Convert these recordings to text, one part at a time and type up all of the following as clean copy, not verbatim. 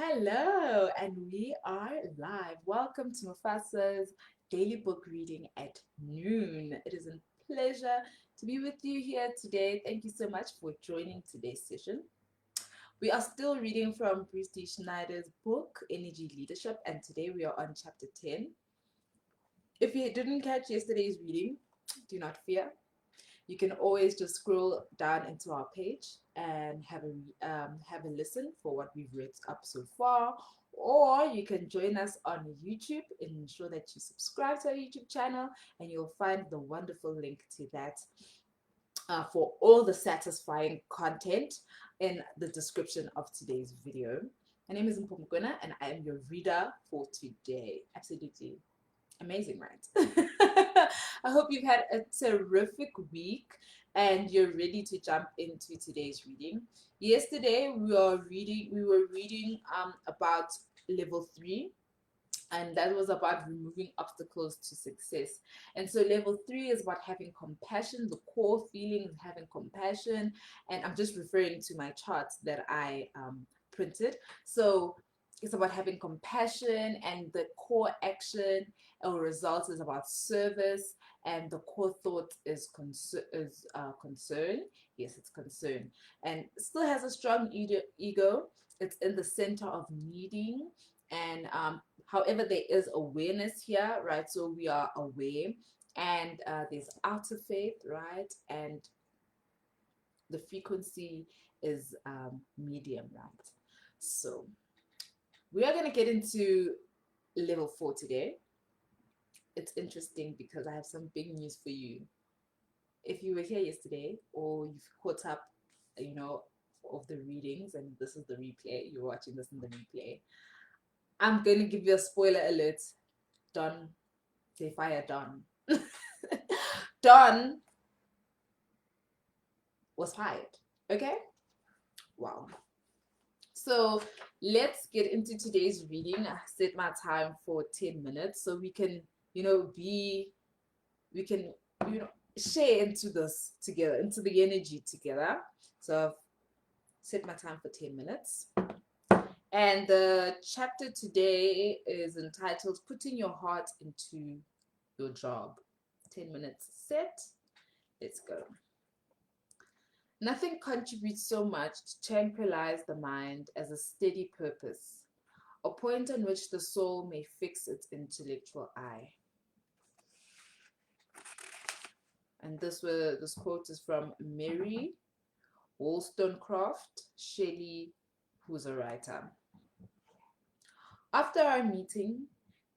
Hello, and we are live. Welcome to Mufasa's daily book reading at noon. It is a pleasure to be with you here today. Thank you so much for joining today's session. We are still reading from Bruce D. Schneider's book, Energy Leadership, and today we are on chapter 10. If you didn't catch yesterday's reading, do not fear. You can always just scroll down into our page and have a listen for what we've read up so far, or you can join us on YouTube and ensure that you subscribe to our YouTube channel, and you'll find the wonderful link to that for all the satisfying content in the description of today's video. My name is Mpho Mokoena, and I am your reader for today. Absolutely amazing, right? I hope you've had a terrific week and you're ready to jump into today's reading. Yesterday we were reading about level 3, and that was about removing obstacles to success. And so level 3 is about having compassion, the core feeling of having compassion. And I'm just referring to my charts that I printed. So it's about having compassion, and the core action or results is about service, and the core thought is concern. Yes, it's concern, and it still has a strong ego. It's in the center of needing, and however, there is awareness here, right? So we are aware, and there's outer faith, right? And the frequency is medium, right? So we are going to get into level 4 today. It's interesting because I have some big news for you. If you were here yesterday or you've caught up, you know, of the readings, and this is the replay, you're watching this in the replay, I'm going to give you a spoiler alert. Don, they fired Don. Don was fired. Okay? Wow. So let's get into today's reading. I set my time for 10 minutes so we can, share into this together, into the energy together. So I've set my time for 10 minutes. And the chapter today is entitled Putting Your Heart into Your Job. 10 minutes set. Let's go. Nothing contributes so much to tranquilize the mind as a steady purpose, a point on which the soul may fix its intellectual eye. And this quote is from Mary Wollstonecraft Shelley, who's a writer. After our meeting,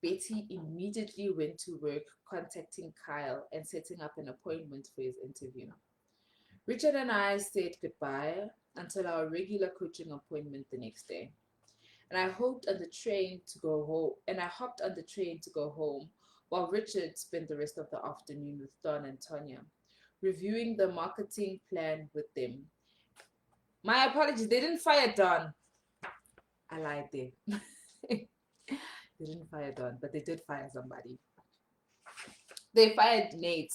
Betty immediately went to work contacting Kyle and setting up an appointment for his interview. Richard and I said goodbye until our regular coaching appointment the next day. And I hopped on the train to go home while Richard spent the rest of the afternoon with Don and Tonya, reviewing the marketing plan with them. My apologies, they didn't fire Don. I lied there. They didn't fire Don, but they did fire somebody. They fired Nate.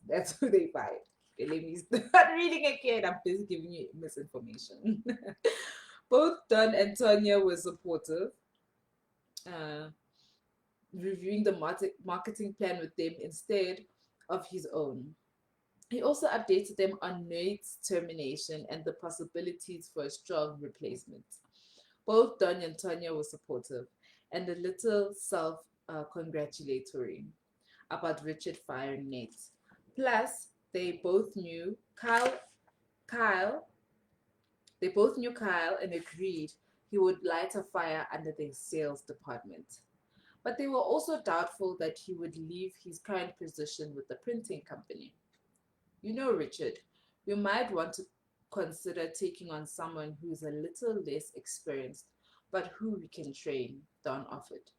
That's who they fired. Okay, let me start reading again. I'm busy giving you misinformation. Both Don and Tonya were supportive, reviewing the marketing plan with them instead of his own. He also updated them on Nate's termination and the possibilities for a strong replacement. Both Don and Tonya were supportive and a little self-congratulatory about Richard firing Nate. Plus, they both knew Kyle and agreed he would light a fire under their sales department. But they were also doubtful that he would leave his current position with the printing company. You know, Richard, we might want to consider taking on someone who is a little less experienced, but who we can train, Don offered.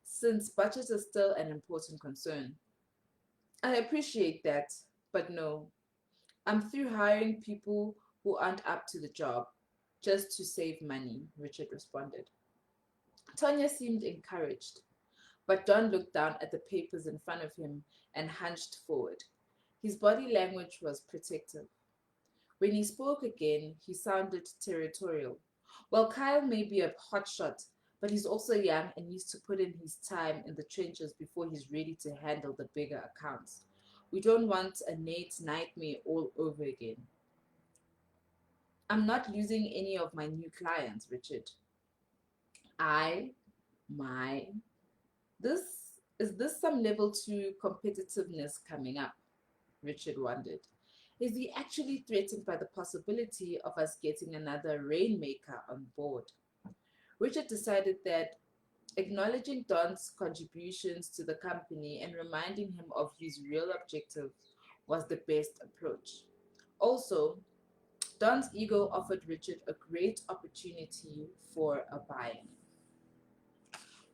Since budget is still an important concern. I appreciate that, but no. I'm through hiring people who aren't up to the job, just to save money, Richard responded. Tonya seemed encouraged, but Don looked down at the papers in front of him and hunched forward. His body language was protective. When he spoke again, he sounded territorial. Well, Kyle may be a hotshot, but he's also young and needs to put in his time in the trenches before he's ready to handle the bigger accounts. We don't want a Nate's nightmare all over again. I'm not losing any of my new clients, Richard. I, my, this, is this some level 2 competitiveness coming up? Richard wondered. Is he actually threatened by the possibility of us getting another rainmaker on board? Richard decided that acknowledging Don's contributions to the company and reminding him of his real objective was the best approach. Also, Don's ego offered Richard a great opportunity for a buy-in.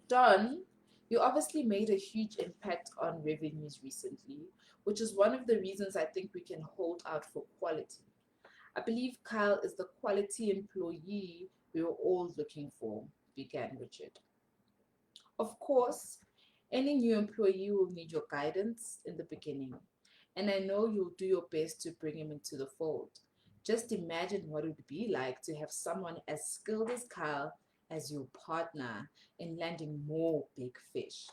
Don, you obviously made a huge impact on revenues recently, which is one of the reasons I think we can hold out for quality. I believe Kyle is the quality employee we were all looking for, began Richard. Of course, any new employee will need your guidance in the beginning, and I know you'll do your best to bring him into the fold. Just imagine what it would be like to have someone as skilled as Kyle as your partner in landing more big fish.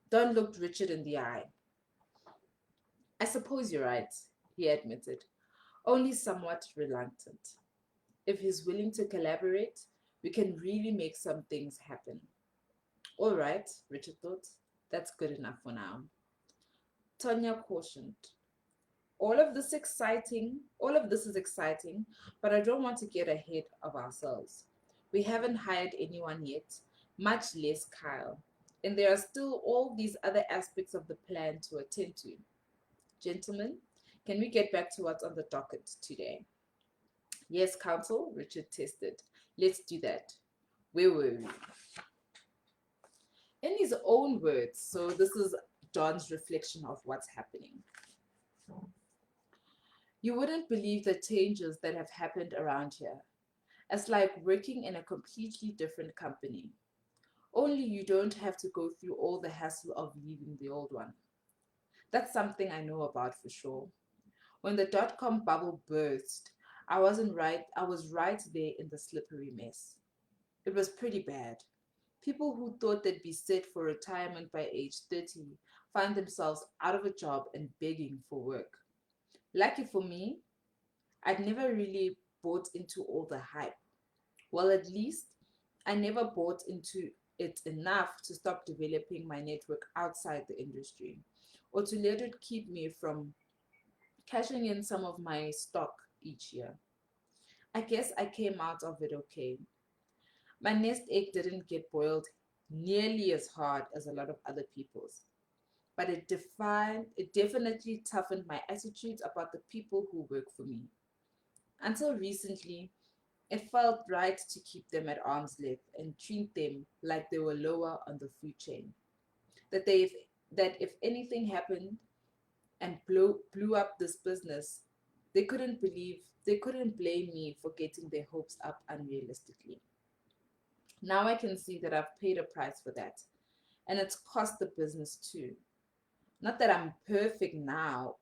Don looked Richard in the eye. I suppose you're right, he admitted, only somewhat reluctant. If he's willing to collaborate, we can really make some things happen. All right, Richard thought. That's good enough for now. Tonya cautioned. All of this is exciting, but I don't want to get ahead of ourselves. We haven't hired anyone yet, much less Kyle. And there are still all these other aspects of the plan to attend to. Gentlemen, can we get back to what's on the docket today? Yes, Counsel, Richard tested. Let's do that. Where were we? In his own words, so this is Don's reflection of what's happening. You wouldn't believe the changes that have happened around here. It's like working in a completely different company. Only you don't have to go through all the hassle of leaving the old one. That's something I know about for sure. When the dot-com bubble burst, I was right there in the slippery mess. It was pretty bad. People who thought they'd be set for retirement by age 30 find themselves out of a job and begging for work. Lucky for me, I'd never really bought into all the hype. Well, at least I never bought into it enough to stop developing my network outside the industry or to let it keep me from cashing in some of my stock each year. I guess I came out of it okay. My nest egg didn't get boiled nearly as hard as a lot of other people's, but it definitely toughened my attitudes about the people who work for me. Until recently, it felt right to keep them at arm's length and treat them like they were lower on the food chain. That that if anything happened and blew up this business, they couldn't blame me for getting their hopes up unrealistically. Now I can see that I've paid a price for that, and it's cost the business too. Not that I'm perfect now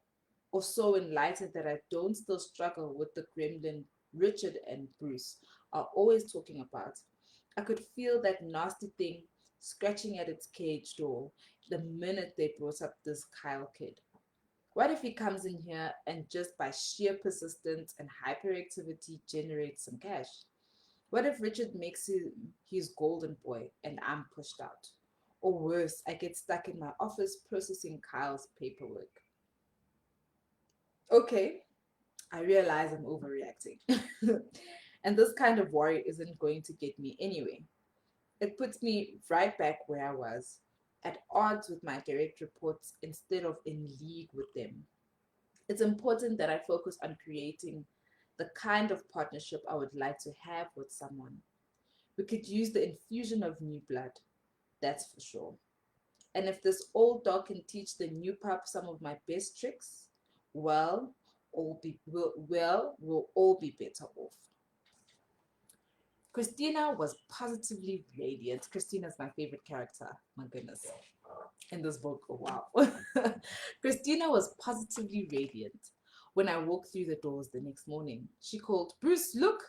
or so enlightened that I don't still struggle with the gremlin Richard and Bruce are always talking about. I could feel that nasty thing scratching at its cage door the minute they brought up this Kyle kid. What if he comes in here and just by sheer persistence and hyperactivity generates some cash? What if Richard makes him his golden boy and I'm pushed out? Or worse, I get stuck in my office processing Kyle's paperwork. Okay, I realize I'm overreacting. And this kind of worry isn't going to get me anyway. It puts me right back where I was, at odds with my direct reports instead of in league with them. It's important that I focus on creating the kind of partnership I would like to have with someone. We could use the infusion of new blood, that's for sure. And if this old dog can teach the new pup some of my best tricks, well, we'll all be better off. Christina was positively radiant. Christina's my favorite character. My goodness. In this book, oh wow. Christina was positively radiant when I walked through the doors the next morning. She called, Bruce, look,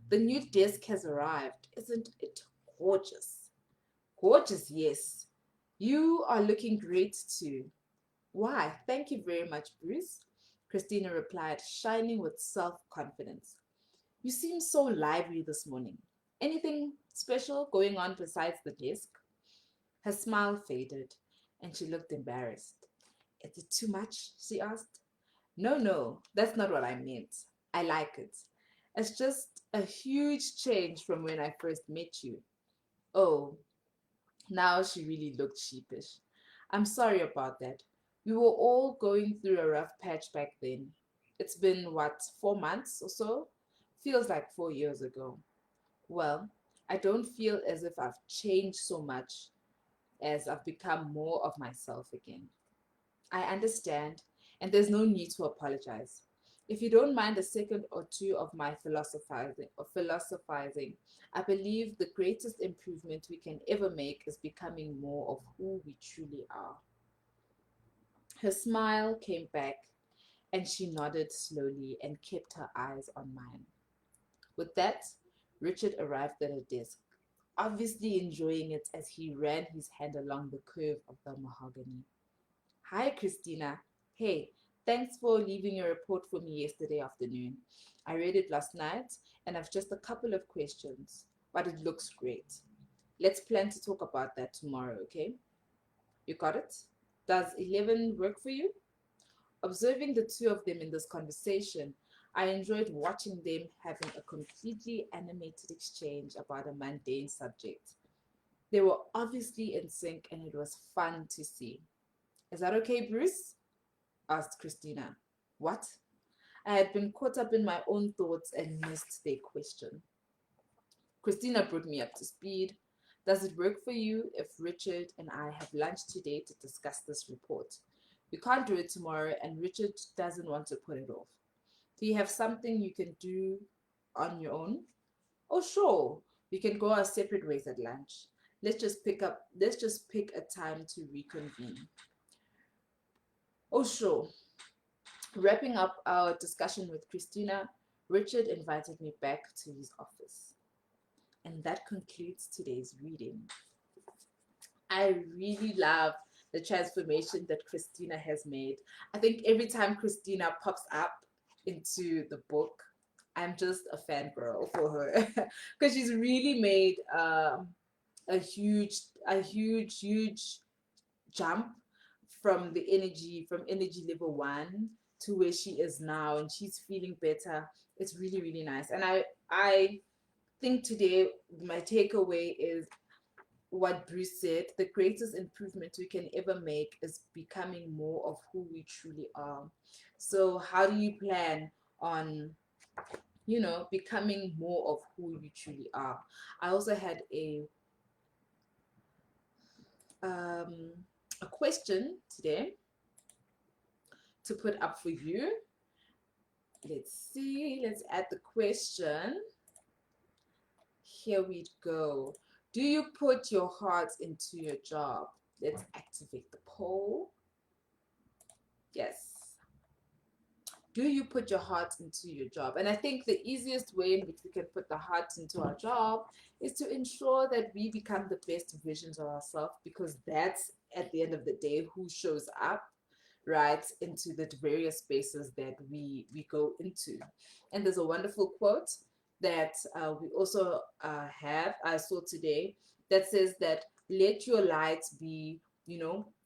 The new desk has arrived. Isn't it gorgeous? Gorgeous, yes. You are looking great too. Why, thank you very much, Bruce, Christina replied, shining with self confidence. You seem so lively this morning. Anything special going on besides the desk? Her smile faded, and she looked embarrassed. Is it too much? She asked. No, no, that's not what I meant. I like it. It's just a huge change from when I first met you. Oh, now she really looked sheepish. I'm sorry about that. We were all going through a rough patch back then. It's been, what, 4 months or so? Feels like 4 years ago. Well, I don't feel as if I've changed so much as I've become more of myself again. I understand, and there's no need to apologize. If you don't mind a second or two of my philosophizing, I believe the greatest improvement we can ever make is becoming more of who we truly are. Her smile came back, and she nodded slowly and kept her eyes on mine. With that, Richard arrived at her desk, obviously enjoying it as he ran his hand along the curve of the mahogany. Hi, Christina. Hey, thanks for leaving your report for me yesterday afternoon. I read it last night and I've just a couple of questions, but it looks great. Let's plan to talk about that tomorrow, okay? You got it? Does 11 work for you? Observing the two of them in this conversation, I enjoyed watching them having a completely animated exchange about a mundane subject. They were obviously in sync and it was fun to see. Is that okay, Bruce? Asked Christina. What? I had been caught up in my own thoughts and missed their question. Christina brought me up to speed. Does it work for you if Richard and I have lunch today to discuss this report? We can't do it tomorrow, and Richard doesn't want to put it off. Do you have something you can do on your own? Oh, sure. We can go our separate ways at lunch. Let's just pick a time to reconvene. Oh, sure. Wrapping up our discussion with Christina, Richard invited me back to his office. And that concludes today's reading. I really love the transformation that Christina has made. I think every time Christina pops up into the book, I'm just a fangirl for her because she's really made a huge jump from energy level one to where she is now, and she's feeling better. It's really really nice, and I think today my takeaway is what Bruce said: the greatest improvement we can ever make is becoming more of who we truly are. So how do you plan on becoming more of who you truly are? I also had um, a question today to put up for you. Let's see. Let's add the question. Here we go. Do you put your heart into your job? Let's activate the poll. Yes. Do you put your heart into your job? And I think the easiest way in which we can put the heart into our job is to ensure that we become the best versions of ourselves, because that's at the end of the day who shows up right into the various spaces that we go into. And there's a wonderful quote that we also have, I saw today, that says that let your light be,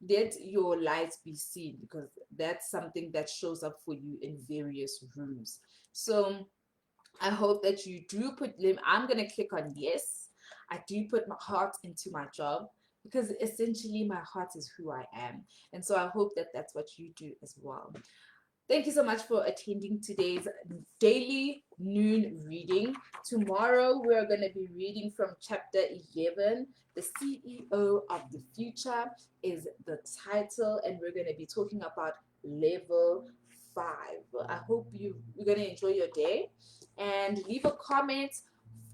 let your light be seen, because that's something that shows up for you in various rooms. So I hope that you do put them. I'm going to click on yes. I do put my heart into my job, because essentially my heart is who I am. And so I hope that that's what you do as well. Thank you so much for attending today's daily noon reading. Tomorrow we're going to be reading from chapter 11. The CEO of the Future is the title, and we're going to be talking about level 5. I hope you're going to enjoy your day, and leave a comment,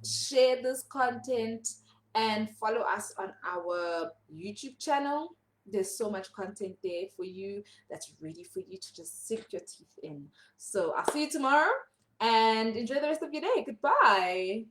share this content, and follow us on our YouTube channel. There's so much content there for you that's ready for you to just sink your teeth in. So I'll see you tomorrow. and enjoy the rest of your day. Goodbye.